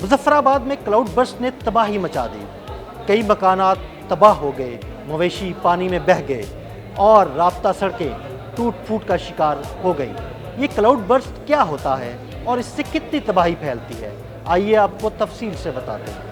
मुजफ्फराबाद में cloud burst ने तबाही मचा दी। कई मकानात तबाह हो गए, मवेशी पानी में बह गए और राब्ता सड़कें टूट फूट का शिकार हो गई। ये क्लाउड बर्स्ट क्या होता है और इससे कितनी तबाही फैलती है, आइए आपको तफसील से बताते हैं।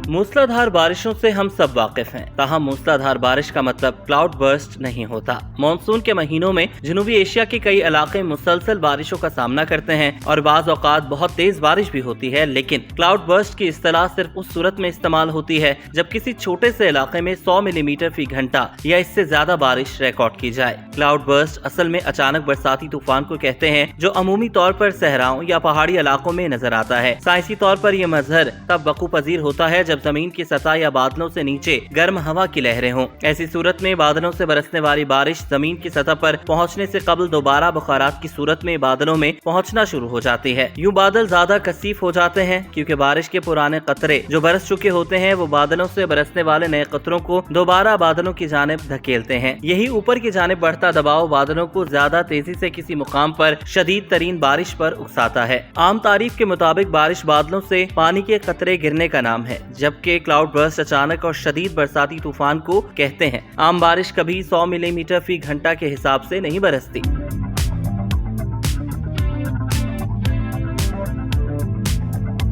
मूसलाधार बारिशों से हम सब वाकिफ हैं, ताहम मूसलाधार बारिश का मतलब क्लाउड बर्स्ट नहीं होता। मानसून के महीनों में जनूबी एशिया के कई इलाके मुसलसल बारिशों का सामना करते हैं और बाज़ औक़ात बहुत तेज बारिश भी होती है, लेकिन क्लाउड बर्स्ट की इस्तिलाह सिर्फ उस सूरत में इस्तेमाल होती है जब किसी छोटे से इलाके में 100 मिलीमीटर फी घंटा या इससे ज्यादा बारिश रिकॉर्ड की जाए। क्लाउड बर्स्ट असल में अचानक बरसाती तूफान को कहते हैं, जो अमूमी तौर पर सहराओं या पहाड़ी इलाकों में नजर आता है। साइंसी तौर पर यह मजहर तब वकू पजीर होता है जब जमीन की सतह या बादलों से नीचे गर्म हवा की लहरें हों। ऐसी सूरत में बादलों से बरसने वाली बारिश जमीन की सतह पर पहुंचने से कबल दोबारा बुखारात की सूरत में बादलों में पहुंचना शुरू हो जाती है। यूं बादल ज्यादा कसीफ हो जाते हैं क्योंकि बारिश के पुराने कतरे जो बरस चुके होते हैं वो बादलों से बरसने वाले नए कतरों को दोबारा बादलों की जानिब धकेलते हैं। यही ऊपर की जानिब बढ़ता दबाव बादलों को ज्यादा तेजी से किसी मुकाम पर शदीद तरीन बारिश पर उकसाता है। आम तारीफ के मुताबिक बारिश बादलों से पानी के कतरे गिरने का नाम है, जबकि क्लाउड बर्स्ट अचानक और शदीद बरसाती तूफान को कहते हैं। आम बारिश कभी 100 मिलीमीटर फी घंटा के हिसाब से नहीं बरसती।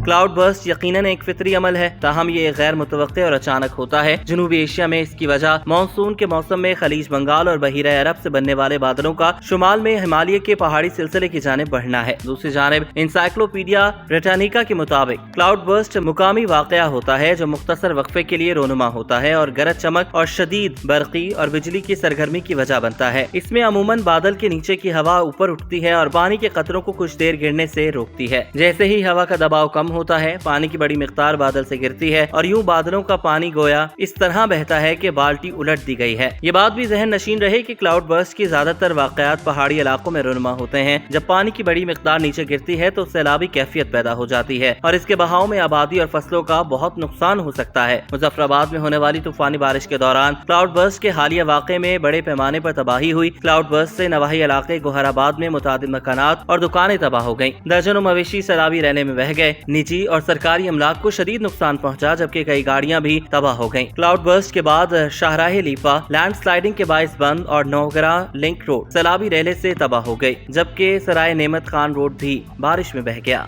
क्लाउड बर्स्ट यकीनन एक फितरी अमल है, ताहम ये गैर मुतवक्के और अचानक होता है। जनूबी एशिया में इसकी वजह मानसून के मौसम में खलीज बंगाल और बहीरा अरब से बनने वाले बादलों का शुमाल में हिमालय के पहाड़ी सिलसिले की जानिब बढ़ना है। दूसरी जानिब इंसाइक्लोपीडिया ब्रिटानिका के मुताबिक क्लाउड बर्स्ट मुकामी वाकया होता है जो मुख्तसर वक्फे के लिए रोनुमा होता है और गरज चमक और शदीद बरकी और बिजली की सरगर्मी की वजह बनता है। इसमें अमूमन बादल के नीचे की हवा ऊपर उठती है और पानी के कतरों को कुछ देर गिरने से रोकती है। जैसे ही हवा का दबाव कम होता है, पानी की बड़ी मिकदार बादल से गिरती है और यूं बादलों का पानी गोया इस तरह बहता है कि बाल्टी उलट दी गई है। ये बात भी जहन नशीन रहे कि क्लाउड बर्स्ट की ज्यादातर वाकयात पहाड़ी इलाकों में रोनुमा होते हैं। जब पानी की बड़ी मिकदार नीचे गिरती है तो सैलाबी कैफियत पैदा हो जाती है और इसके बहाव में आबादी और फसलों का बहुत नुकसान हो सकता है। मुजफ्फराबाद में होने वाली तूफानी बारिश के दौरान क्लाउड बर्स्ट के हालिया वाक़े में बड़े पैमाने पर तबाही हुई। क्लाउड बर्स्ट से नवाही इलाके गोहराबाद में मुतादिद मकानात और दुकानें तबाह हो गयी। दर्जनों मवेशी सैलाबी रैले में बह गए। निजी और सरकारी अमलाक को शदीद नुकसान पहुंचा, जबकि कई गाड़ियां भी तबाह हो गईं। क्लाउड बर्स्ट के बाद शाहराह लीपा लैंड स्लाइडिंग के बाइस बंद और नौगरा लिंक रोड सैलाबी रेले से तबाह हो गई, जबकि सराय नेमत खान रोड भी बारिश में बह गया।